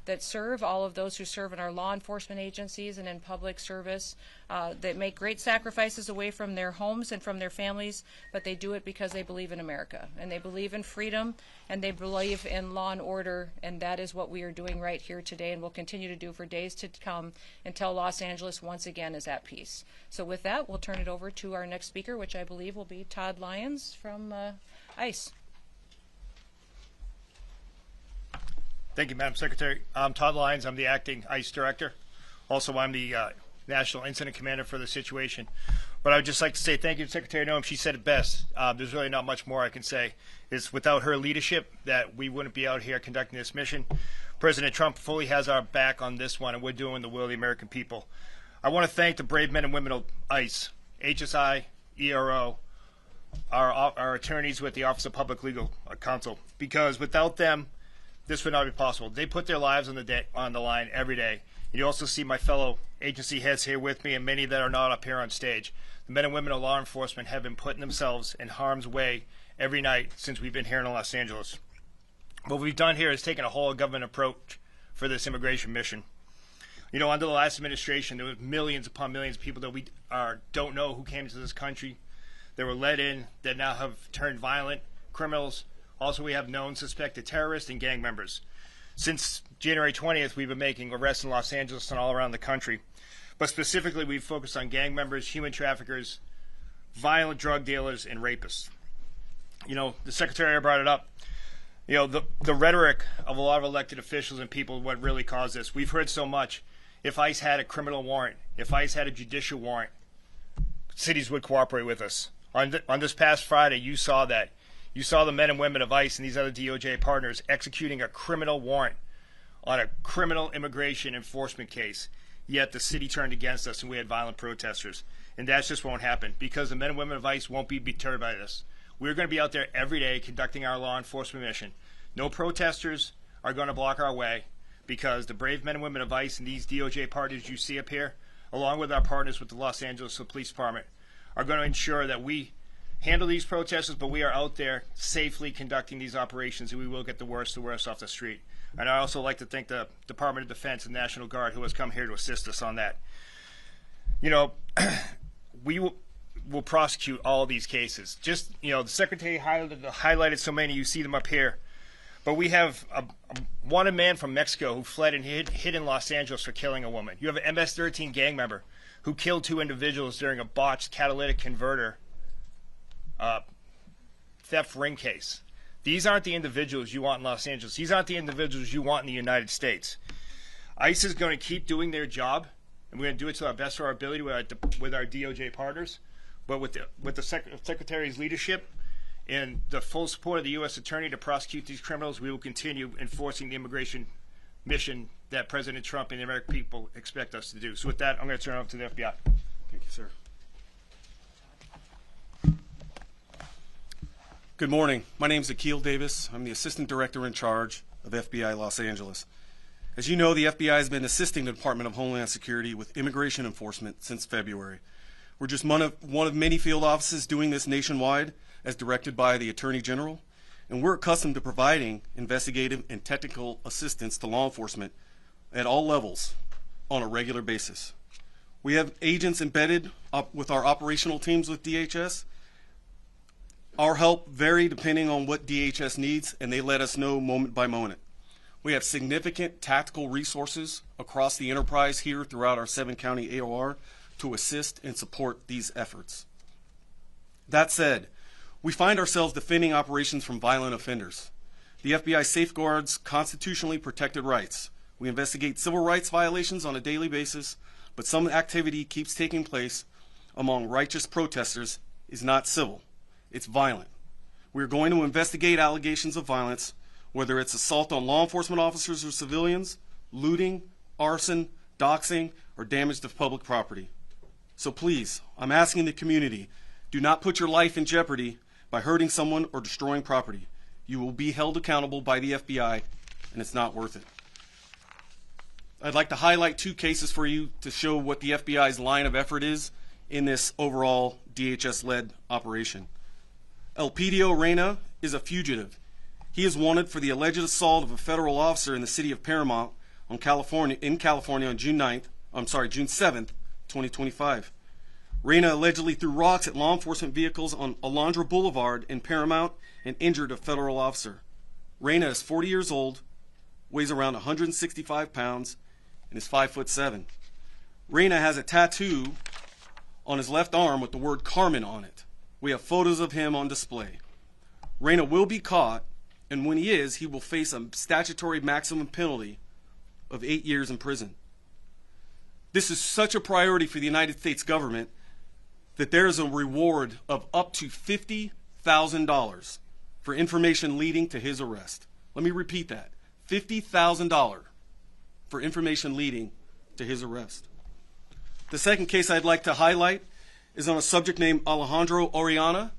that serve, all of those who serve in our law enforcement agencies and in public service, that make great sacrifices away from their homes and from their families, but they do it because they believe in America, and they believe in freedom, and they believe in law and order, and that is what we are doing right here today and will continue to do for days to come until Los Angeles once again is at peace. So with that, we'll turn it over to our next speaker, which I believe will be Todd Lyons from ICE. Thank you, Madam Secretary. I'm Todd Lyons. I'm the acting ICE director. Also, I'm the National Incident Commander for the situation. But I would just like to say thank you to Secretary Noem. She said it best. There's really not much more I can say. It's without her leadership that we wouldn't be out here conducting this mission. President Trump fully has our back on this one, and we're doing the will of the American people. I want to thank the brave men and women of ICE, HSI, ERO, our attorneys with the Office of Public Legal Counsel, because without them, this would not be possible. They put their lives on the line every day. You also see my fellow agency heads here with me, and many that are not up here on stage. The men and women of law enforcement have been putting themselves in harm's way every night since we've been here in Los Angeles. What we've done here is taken a whole government approach for this immigration mission. You know, under the last administration, there was millions upon millions of people that we don't know who came to this country. They were let in, that now have turned violent criminals. Also, we have known suspected terrorists and gang members. Since January 20th, we've been making arrests in Los Angeles and all around the country. But specifically, we've focused on gang members, human traffickers, violent drug dealers, and rapists. You know, the Secretary brought it up. You know, the rhetoric of a lot of elected officials and people what really caused this. We've heard so much. If ICE had a criminal warrant, if ICE had a judicial warrant, cities would cooperate with us. On this past Friday, you saw that. You saw the men and women of ICE and these other DOJ partners executing a criminal warrant on a criminal immigration enforcement case. Yet the city turned against us and we had violent protesters. And that just won't happen because the men and women of ICE won't be deterred by this. We're going to be out there every day conducting our law enforcement mission. No protesters are going to block our way because the brave men and women of ICE and these DOJ partners you see up here, along with our partners with the Los Angeles Police Department, are going to ensure that we handle these protesters, but we are out there safely conducting these operations, and we will get the worst off the street. And I also like to thank the Department of Defense and National Guard who has come here to assist us on that. You know, we will prosecute all these cases. Just, you know, the Secretary highlighted so many, you see them up here. But we have a wanted man from Mexico who fled and hid in Los Angeles for killing a woman. You have an MS-13 gang member who killed 2 individuals during a botched catalytic converter theft ring case. These aren't the individuals you want in Los Angeles. These aren't the individuals you want in the United States. ICE is going to keep doing their job, and we're going to do it to our best of our ability with our DOJ partners. But with the Secretary's leadership and the full support of the U.S. Attorney to prosecute these criminals, we will continue enforcing the immigration mission that President Trump and the American people expect us to do. So with that, I'm going to turn it over to the FBI. Thank you, sir. Good morning. My name is Akil Davis. I'm the Assistant Director in charge of FBI Los Angeles. As you know, the FBI has been assisting the Department of Homeland Security with immigration enforcement since February. We're just one of many field offices doing this nationwide as directed by the Attorney General, and we're accustomed to providing investigative and technical assistance to law enforcement at all levels on a regular basis. We have agents embedded with our operational teams with DHS. Our help vary depending on what DHS needs, and they let us know moment by moment. We have significant tactical resources across the enterprise here throughout our 7-county AOR to assist and support these efforts. That said, we find ourselves defending operations from violent offenders. The FBI safeguards constitutionally protected rights. We investigate civil rights violations on a daily basis, but some activity keeps taking place among righteous protesters is not civil. It's violent. We're going to investigate allegations of violence, whether it's assault on law enforcement officers or civilians, looting, arson, doxing, or damage to public property. So please, I'm asking the community, do not put your life in jeopardy by hurting someone or destroying property. You will be held accountable by the FBI, and it's not worth it. I'd like to highlight 2 cases for you to show what the FBI's line of effort is in this overall DHS-led operation. Elpidio Reyna is a fugitive. He is wanted for the alleged assault of a federal officer in the city of Paramount in California on June 7th, 2025. Reyna allegedly threw rocks at law enforcement vehicles on Alondra Boulevard in Paramount and injured a federal officer. Reyna is 40 years old, weighs around 165 pounds, and is 5'7". Reyna has a tattoo on his left arm with the word Carmen on it. We have photos of him on display. Reyna will be caught, and when he is, he will face a statutory maximum penalty of 8 years in prison. This is such a priority for the United States government that there is a reward of up to $50,000 for information leading to his arrest. Let me repeat that. $50,000 for information leading to his arrest. The second case I'd like to highlight is on a subject named Alejandro Oriana.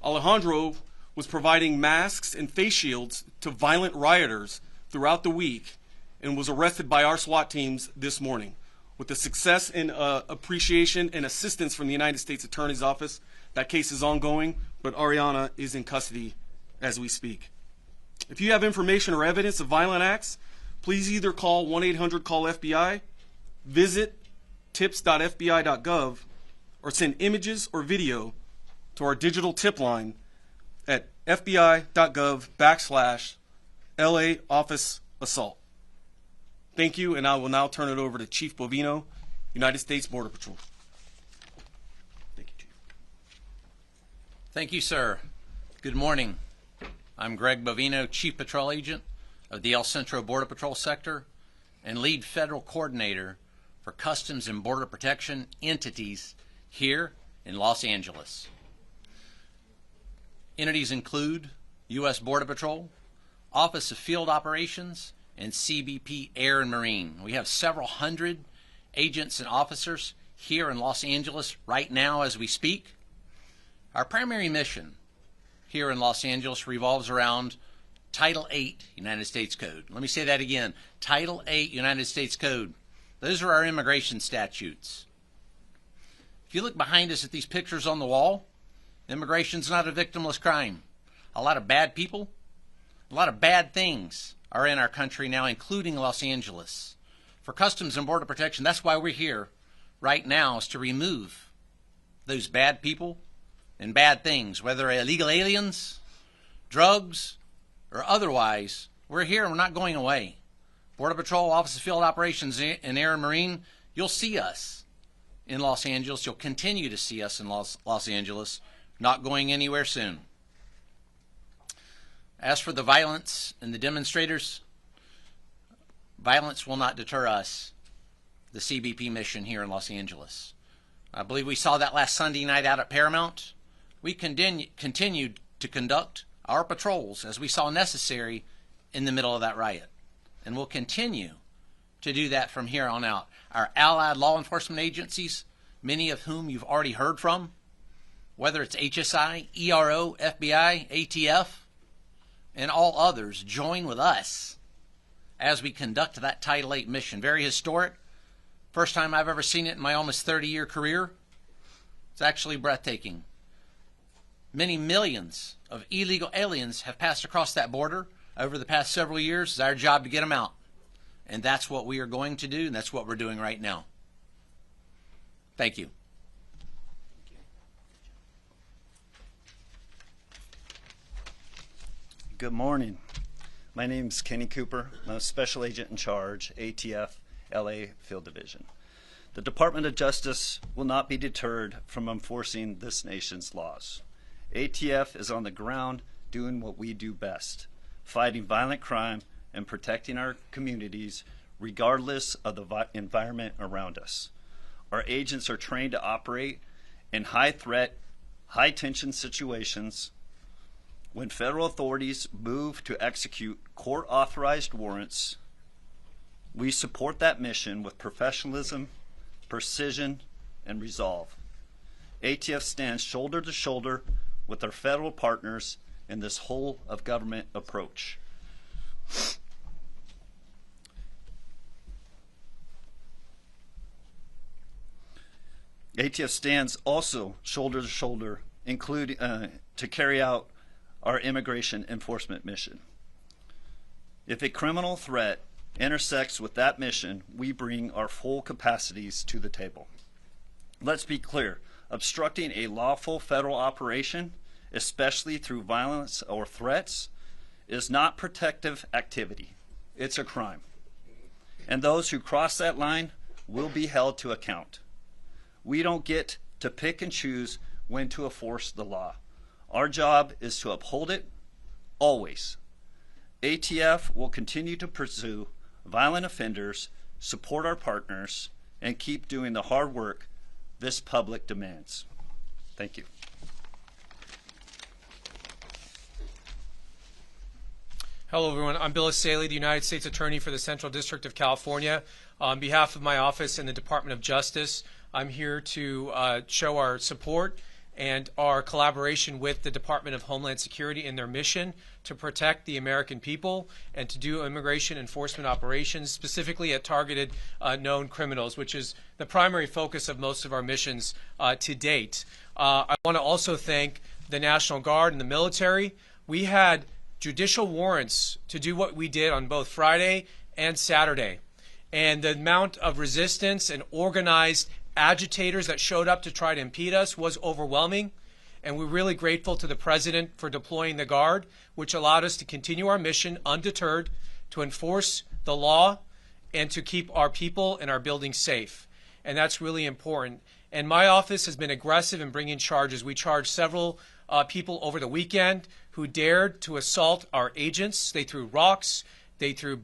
Alejandro was providing masks and face shields to violent rioters throughout the week and was arrested by our SWAT teams this morning. With the success and appreciation and assistance from the United States Attorney's Office, that case is ongoing, but Oriana is in custody as we speak. If you have information or evidence of violent acts, please either call 1-800-CALL-FBI, visit tips.fbi.gov, or send images or video to our digital tip line at fbi.gov/LA Office Assault. Thank you, and I will now turn it over to Chief Bovino, United States Border Patrol. Thank you, Chief. Thank you, sir. Good morning. I'm Greg Bovino, Chief Patrol Agent of the El Centro Border Patrol Sector and Lead Federal Coordinator for Customs and Border Protection entities here in Los Angeles. Entities include U.S. Border Patrol, Office of Field Operations, and CBP Air and Marine. We have several hundred agents and officers here in Los Angeles right now as we speak. Our primary mission here in Los Angeles revolves around Title 8 United States Code. Let me say that again. Title 8 United States Code. Those are our immigration statutes. If you look behind us at these pictures on the wall, immigration's not a victimless crime. A lot of bad people, a lot of bad things are in our country now, including Los Angeles. For Customs and Border Protection, that's why we're here right now, is to remove those bad people and bad things, whether illegal aliens, drugs, or otherwise. We're here and we're not going away. Border Patrol, Office of Field Operations, and Air and Marine, you'll see us in Los Angeles. You'll continue to see us in Los Angeles, not going anywhere soon. As for the violence and the demonstrators, violence will not deter us, the CBP mission here in Los Angeles. I believe we saw that last Sunday night out at Paramount. We continued to conduct our patrols as we saw necessary in the middle of that riot. And we'll continue to do that from here on out. Our allied law enforcement agencies, many of whom you've already heard from, whether it's HSI, ERO, FBI, ATF, and all others, join with us as we conduct that Title 8 mission. Very historic. First time I've ever seen it in my almost 30-year career. It's actually breathtaking. Many millions of illegal aliens have passed across that border over the past several years. It's our job to get them out. And that's what we are going to do, and that's what we're doing right now. Thank you. Good morning. My name is Kenny Cooper. I'm a Special Agent in Charge, ATF, LA Field Division. The Department of Justice will not be deterred from enforcing this nation's laws. ATF is on the ground doing what we do best, fighting violent crime and protecting our communities regardless of the environment around us. Our agents are trained to operate in high-threat, high-tension situations. When federal authorities move to execute court-authorized warrants, we support that mission with professionalism, precision, and resolve. ATF stands shoulder to shoulder with our federal partners in this whole-of-government approach. ATF stands also shoulder to shoulder, including to carry out our immigration enforcement mission. If a criminal threat intersects with that mission, we bring our full capacities to the table. Let's be clear, obstructing a lawful federal operation, especially through violence or threats, is not protective activity. It's a crime. And those who cross that line will be held to account. We don't get to pick and choose when to enforce the law. Our job is to uphold it, always. ATF will continue to pursue violent offenders, support our partners, and keep doing the hard work this public demands. Thank you. Hello, everyone. I'm Bill Saley, the United States Attorney for the Central District of California. On behalf of my office and the Department of Justice, I'm here to show our support and our collaboration with the Department of Homeland Security in their mission to protect the American people and to do immigration enforcement operations, specifically at targeted known criminals, which is the primary focus of most of our missions to date. I want to also thank the National Guard and the military. We had judicial warrants to do what we did on both Friday and Saturday. And the amount of resistance and organized agitators that showed up to try to impede us was overwhelming. And we're really grateful to the President for deploying the Guard, which allowed us to continue our mission undeterred, to enforce the law, and to keep our people and our buildings safe. And that's really important. And my office has been aggressive in bringing charges. We charged several people over the weekend who dared to assault our agents. They threw rocks, they threw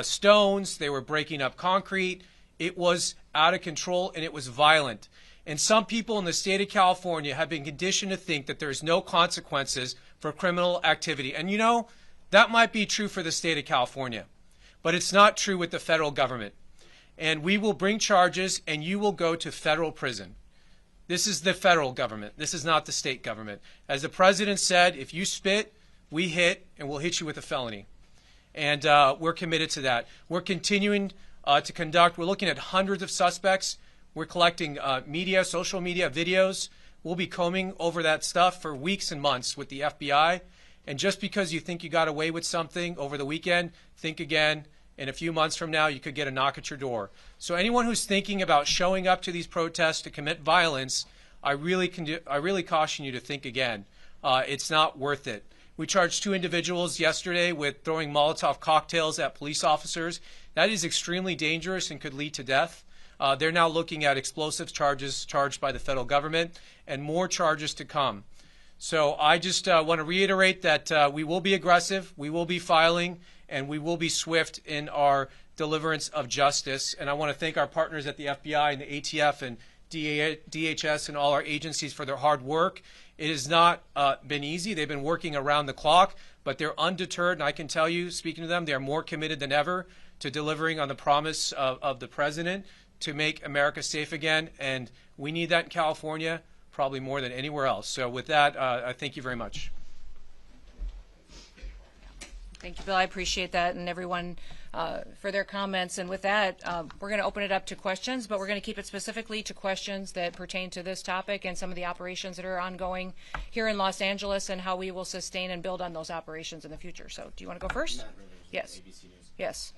stones, they were breaking up concrete. It was out of control and it was violent. And some people in the state of California have been conditioned to think that there's no consequences for criminal activity. And you know, that might be true for the state of California, but it's not true with the federal government. And we will bring charges and you will go to federal prison. This is the federal government. This is not the state government. As the President said, if you spit, we hit, and we'll hit you with a felony. And we're committed to that. We're continuing to conduct. We're looking at hundreds of suspects. We're collecting media, social media, videos. We'll be combing over that stuff for weeks and months with the FBI. And just because you think you got away with something over the weekend, think again. In a few months from now, you could get a knock at your door. So anyone who's thinking about showing up to these protests to commit violence, I really caution you to think again. It's not worth it. We charged 2 individuals yesterday with throwing Molotov cocktails at police officers. That is extremely dangerous and could lead to death. They're now looking at explosives charges charged by the federal government and more charges to come. So I just want to reiterate that we will be aggressive, we will be filing, and we will be swift in our deliverance of justice. And I want to thank our partners at the FBI and the ATF and DHS and all our agencies for their hard work. It has not been easy. They've been working around the clock, but they're undeterred. And I can tell you, speaking to them, they are more committed than ever to delivering on the promise of the President to make America safe again. And we need that in California probably more than anywhere else. So with that, I thank you very much. Thank you, Bill. I appreciate that, and everyone for their comments. And with that, we're going to open it up to questions, but we're going to keep it specifically to questions that pertain to this topic and some of the operations that are ongoing here in Los Angeles and how we will sustain and build on those operations in the future. So do you want to go first? Matt Rivers, Yes. ABC News. Yes.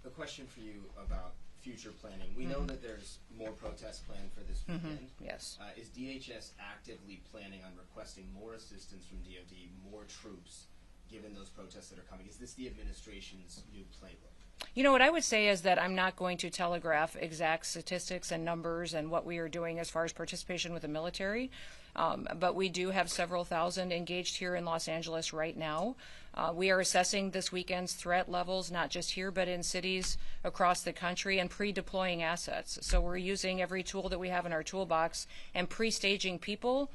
A question for you about future planning. We know that there's more protests planned for this weekend. Yes. Is DHS actively planning on requesting more assistance from DoD, more troops, given those protests that are coming? Is this the administration's new playbook? You know, what I would say is that I'm not going to telegraph exact statistics and numbers and what we are doing as far as participation with the military, but we do have several thousand engaged here in Los Angeles right now. We are assessing this weekend's threat levels, not just here, but in cities across the country, and pre-deploying assets. So we're using every tool that we have in our toolbox and pre-staging people,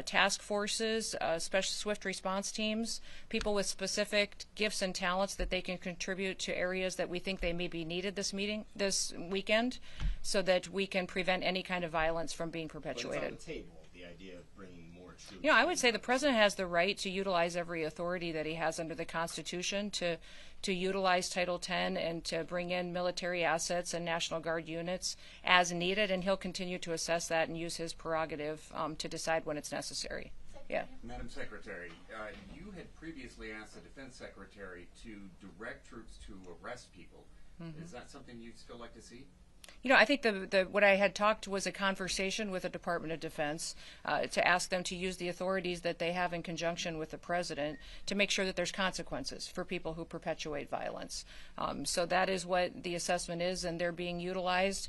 task forces, special swift response teams, people with specific gifts and talents that they can contribute to areas that we think they may be needed this weekend, so that we can prevent any kind of violence from being perpetuated. But it's on the table, the idea of bringing more troops. You know, I would say the President has the right to utilize every authority that he has under the Constitution to utilize Title X and to bring in military assets and National Guard units as needed, and he'll continue to assess that and use his prerogative to decide when it's necessary. So Yeah. Madam Secretary, you had previously asked the Defense Secretary to direct troops to arrest people. Is that something you'd still like to see? You know, I think what I had talked was a conversation with the Department of Defense to ask them to use the authorities that they have in conjunction with the President to make sure that there's consequences for people who perpetuate violence. So that is what the assessment is, and they're being utilized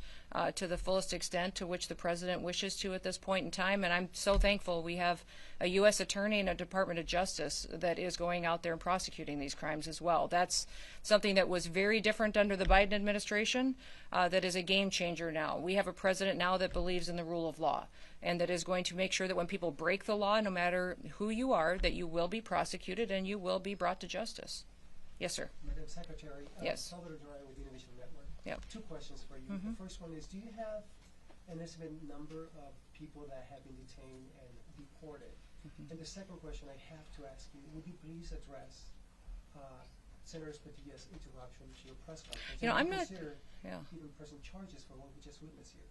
to the fullest extent to which the President wishes to at this point in time. And I'm so thankful we have a U.S. Attorney and a Department of Justice that is going out there and prosecuting these crimes as well. That's something that was very different under the Biden administration, that is a game changer now. We have a president now that believes in the rule of law and that is going to make sure that when people break the law, no matter who you are, that you will be prosecuted and you will be brought to justice. Yes, sir. Madam Secretary, Yes. Salvador Duran with the Innovation Network. Yep. Two questions for you. The first one is, do you have an estimated number of people that have been detained and deported? And the second question I have to ask you, would you please address Senator Padilla's interruption to your press conference? You know, And I'm not- consider yeah. even pressing charges for what we just witnessed here.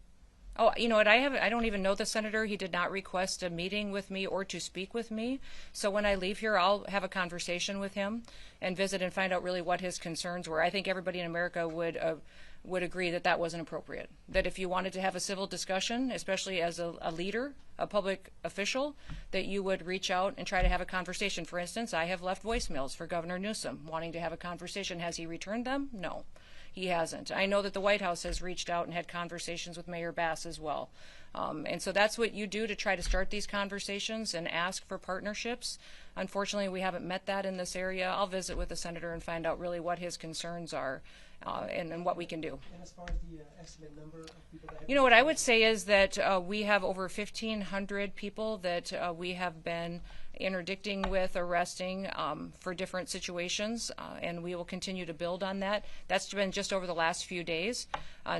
Oh, you know what? I don't even know the senator. He did not request a meeting with me or to speak with me. So when I leave here, I'll have a conversation with him and visit and find out really what his concerns were. I think everybody in America would agree that that wasn't appropriate. That if you wanted to have a civil discussion, especially as a leader, a public official, that you would reach out and try to have a conversation. For instance, I have left voicemails for Governor Newsom wanting to have a conversation. Has he returned them? No. He hasn't. I know that the White House has reached out and had conversations with Mayor Bass as well. And so that's what you do to try to start these conversations and ask for partnerships. Unfortunately, we haven't met that in this area. I'll visit with the senator and find out really what his concerns are and what we can do. And as far as the estimated number of people that have You know, what I would say is that we have over 1,500 people that we have been interdicting with, arresting for different situations, and we will continue to build on that. That's been just over the last few days.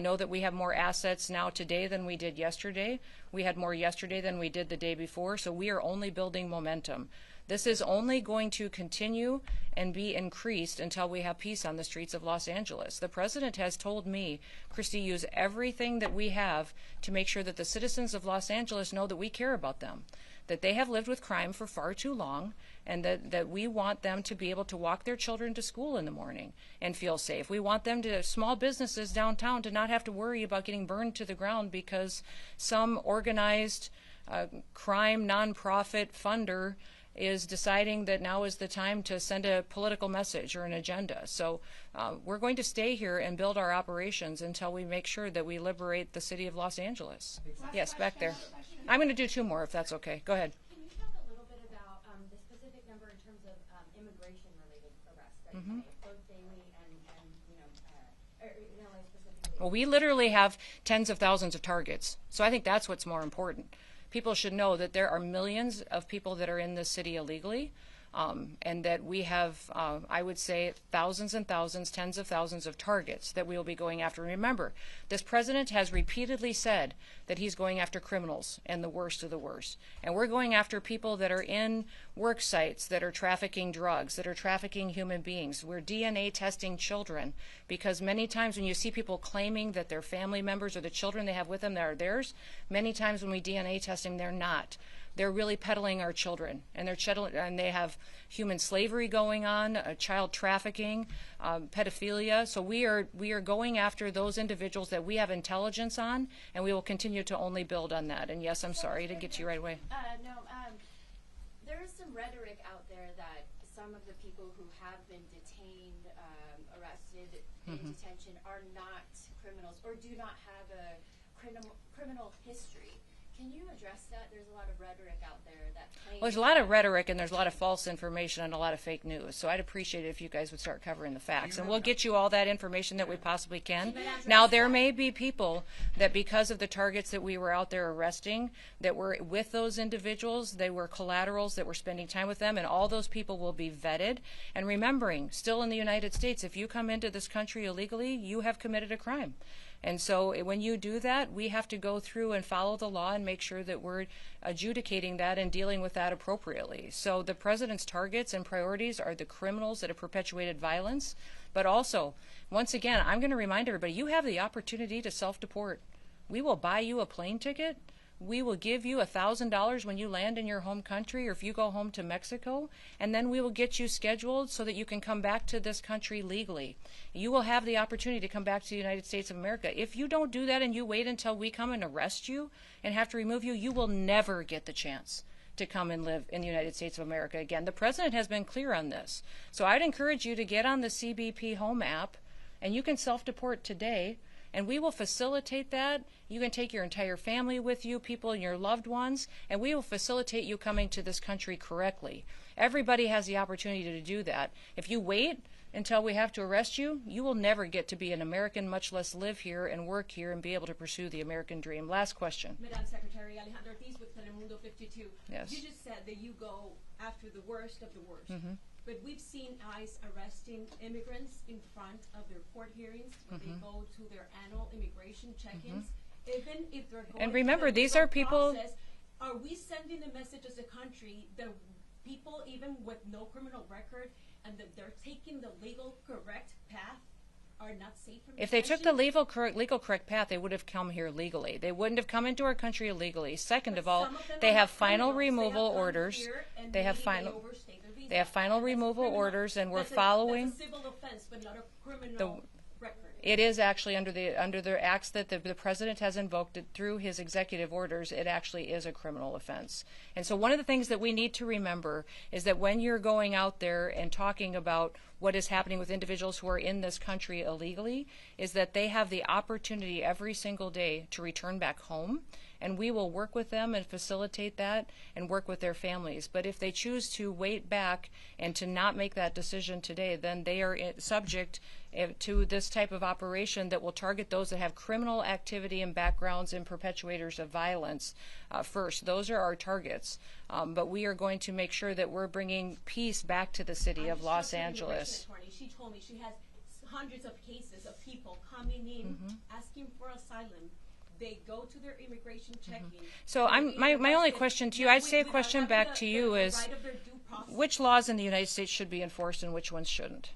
Know that we have more assets now today than we did yesterday. We had more yesterday than we did the day before, so we are only building momentum. This is only going to continue and be increased until we have peace on the streets of Los Angeles. The president has told me, Christy, use everything that we have to make sure that the citizens of Los Angeles know that we care about them, that they have lived with crime for far too long, and that we want them to be able to walk their children to school in the morning and feel safe. We want them to, small businesses downtown, to not have to worry about getting burned to the ground because some organized crime nonprofit funder is deciding that now is the time to send a political message or an agenda. So we're going to stay here and build our operations until we make sure that we liberate the city of Los Angeles. Yes, back there. I'm going to do two more if that's okay. Go ahead. Can you talk a little bit about the specific number in terms of immigration-related arrests that you make, both daily and in LA specifically? Well, we literally have tens of thousands of targets. So I think that's what's more important. People should know that there are millions of people that are in this city illegally, and that we have, I would say, thousands and thousands, tens of thousands of targets that we will be going after. Remember, this president has repeatedly said that he's going after criminals and the worst of the worst. And we're going after people that are in work sites that are trafficking drugs, that are trafficking human beings. We're DNA testing children because many times when you see people claiming that their family members or the children they have with them that are theirs, many times when we DNA test them, they're not. They're really peddling our children, and they have human slavery going on, child trafficking, pedophilia. So we are going after those individuals that we have intelligence on, and we will continue to only build on that. And yes, I'm sorry to get to you right away. There is some rhetoric out there that some of the people who have been detained, arrested, in detention are not criminals or do not have a criminal history. Can you address that? There's a lot of rhetoric out there that claims... Well, there's a lot of rhetoric and there's a lot of false information and a lot of fake news. So I'd appreciate it if you guys would start covering the facts. And we'll get you all that information that we possibly can. Now, there may be people that because of the targets that we were out there arresting, that were with those individuals, they were collaterals that were spending time with them, and all those people will be vetted. And remembering, still in the United States, if you come into this country illegally, you have committed a crime. And so when you do that, we have to go through and follow the law and make sure that we're adjudicating that and dealing with that appropriately. So the president's targets and priorities are the criminals that have perpetuated violence. But also, once again, I'm going to remind everybody, you have the opportunity to self-deport. We will buy you a plane ticket. we will give you $1,000 when you land in your home country or if you go home to Mexico, and then we will get you scheduled so that you can come back to this country legally. You will have the opportunity to come back to the United States of America. If you don't do that and you wait until we come and arrest you and have to remove you, you will never get the chance to come and live in the United States of America again. The president has been clear on this. So I'd encourage you to get on the CBP Home app, and you can self-deport today, and we will facilitate that. You can take your entire family with you, people and your loved ones, and we will facilitate you coming to this country correctly. Everybody has the opportunity to do that. If you wait until we have to arrest you, you will never get to be an American, much less live here and work here and be able to pursue the American dream. Last question. Madam Secretary, Alejandro Ortiz with Telemundo 52. Yes. You just said that you go after the worst of the worst. Mhm. But we've seen ICE arresting immigrants in front of their court hearings when they go to their annual immigration check-ins. Even if they're going And remember, through the these legal are people- process, are we sending a message as a country that people, even with no criminal record, and that they're taking the legal correct path, are not safe from If they took the detention? legal correct path, they would have come here legally. They wouldn't have come into our country illegally. Second of all, Some of them they are have not final criminals. They removal have come orders. here and They have maybe final overstayed their visa. they have final That's removal criminal. orders, and we're That's following. That's a civil offense, but not a criminal record. It is actually under the acts that the president has invoked it through his executive orders. It actually is a criminal offense. And so one of the things that we need to remember is that when you're going out there and talking about what is happening with individuals who are in this country illegally, is that they have the opportunity every single day to return back home, and we will work with them and facilitate that and work with their families. But if they choose to wait back and to not make that decision today, then they are subject to this type of operation that will target those that have criminal activity and backgrounds and perpetuators of violence first. Those are our targets. But we are going to make sure that we're bringing peace back to the city of Los Angeles. She told me she has hundreds of cases of people coming in asking for asylum. They go to their immigration check-in. So my only question to you, I'd say a question back to you is, which laws in the United States should be enforced and which ones shouldn't?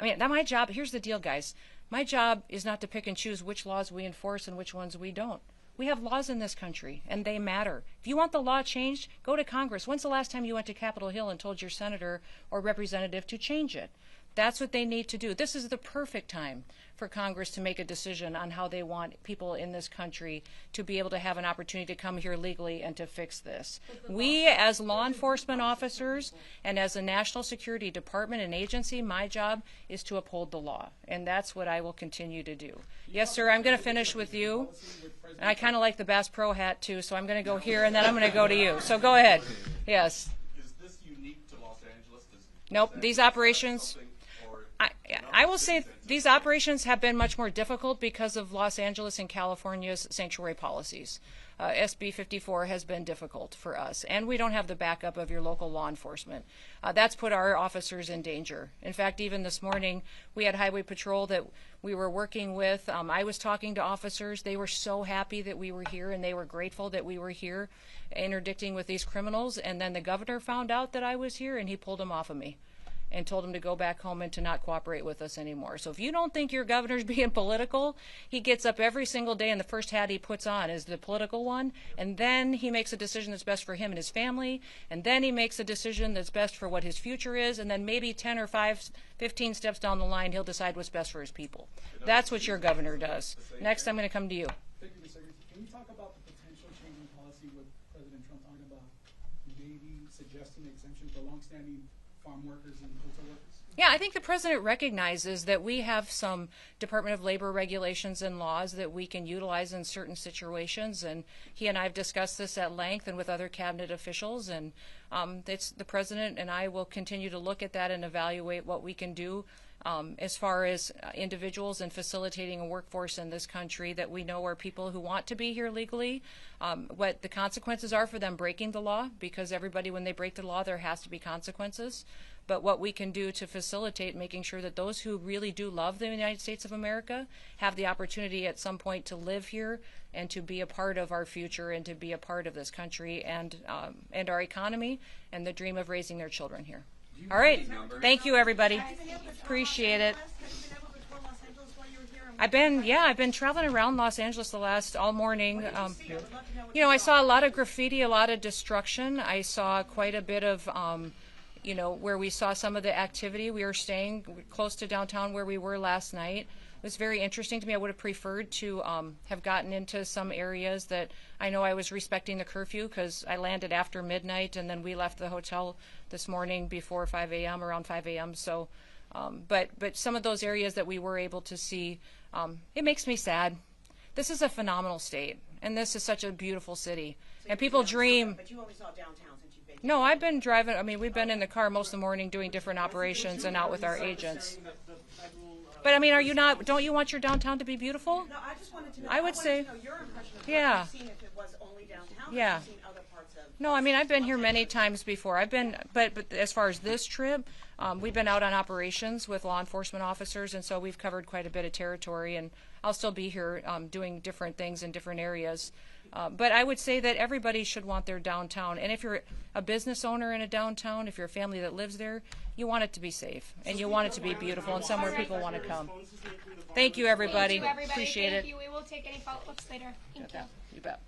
I mean, my job, here's the deal, guys. My job is not to pick and choose which laws we enforce and which ones we don't. We have laws in this country, and they matter. If you want the law changed, go to Congress. When's the last time you went to Capitol Hill and told your senator or representative to change it? That's what they need to do. This is the perfect time for Congress to make a decision on how they want people in this country to be able to have an opportunity to come here legally and to fix this. We, as law enforcement officers and as a national security department and agency, my job is to uphold the law, and that's what I will continue to do. Yes, sir, I'm going to finish with you. And I kind of like the Bass Pro hat, too, so I'm going to go here, and then I'm going to go to you. So go ahead. Yes. Is this unique to Los Angeles? Nope, these operations... I will say these operations have been much more difficult because of Los Angeles and California's sanctuary policies. SB 54 has been difficult for us, and we don't have the backup of your local law enforcement. That's put our officers in danger. In fact, even this morning, we had Highway Patrol that we were working with. I was talking to officers. They were so happy that we were here, and they were grateful that we were here interdicting with these criminals. And then the governor found out that I was here, and he pulled them off of me and told him to go back home and to not cooperate with us anymore. So if you don't think your governor's being political, he gets up every single day and the first hat he puts on is the political one, and then he makes a decision that's best for him and his family, and then he makes a decision that's best for what his future is, and then maybe 10 or 15 steps down the line, he'll decide what's best for his people. That's what your governor does. Next, I'm going to come to you. Thank you, Mr. Secretary. Can you talk about the potential change in policy with President Trump talking about maybe suggesting exemption for longstanding farm workers and hotel workers? Yeah, I think the president recognizes that we have some Department of Labor regulations and laws that we can utilize in certain situations, and he and I have discussed this at length and with other cabinet officials, and the president and I will continue to look at that and evaluate what we can do as far as individuals and facilitating a workforce in this country that we know are people who want to be here legally, what the consequences are for them breaking the law, because everybody, when they break the law, there has to be consequences. But what we can do to facilitate making sure that those who really do love the United States of America have the opportunity at some point to live here and to be a part of our future and to be a part of this country and our economy and the dream of raising their children here. All right. Thank you, everybody. Appreciate it. Have you been able to tour Los Angeles while you were here I've been traveling around Los Angeles all morning. I saw a lot of graffiti, a lot of destruction. I saw quite a bit of, where we saw some of the activity. We were staying close to downtown where we were last night. It was very interesting to me. I would have preferred to have gotten into some areas that I know I was respecting the curfew because I landed after midnight and then we left the hotel this morning before 5 a.m., around 5 a.m. So, but some of those areas that we were able to see, it makes me sad. This is a phenomenal state, and this is such a beautiful city. And people dream. But you only saw downtown since you've been here. No, I've been driving. I mean, we've been in the car most of the morning doing different operations and out with our agents. But I mean, don't you want your downtown to be beautiful? No, I just wanted to know. I would say, to know your impression of yeah. what you've seen, if it was only downtown. Yeah. Or you've seen other parts of. No, I mean, I've been here many times before. But as far as this trip, we've been out on operations with law enforcement officers, and so we've covered quite a bit of territory, and I'll still be here doing different things in different areas. But I would say that everybody should want their downtown. And if you're a business owner in a downtown, if you're a family that lives there, you want it to be safe, and you want it to be beautiful and somewhere people want to come. Thank you, everybody. Thank you, everybody. Appreciate Thank it. you. We will take any follow-ups later. Thank you. You bet.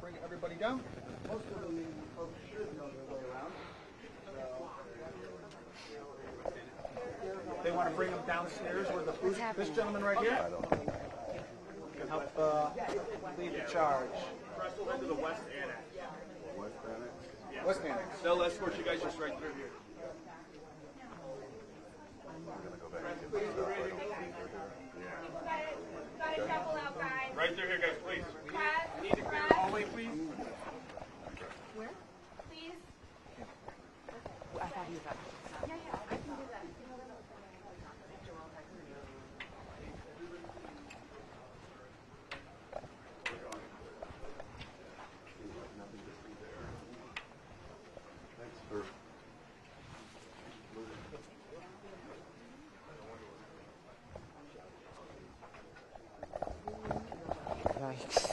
Bring everybody down. Most of the folks should know their way around. They want to bring them downstairs where this gentleman right here can help lead the charge. Press will head to the West Annex. West Annex? West Annex. They'll escort you guys just right through here. Gotta shuffle out, guys. Right through here, guys, please. Press, Need to clear the hallway, please. Where? Please. I thought he was up. Yeah, I can do that. Yikes.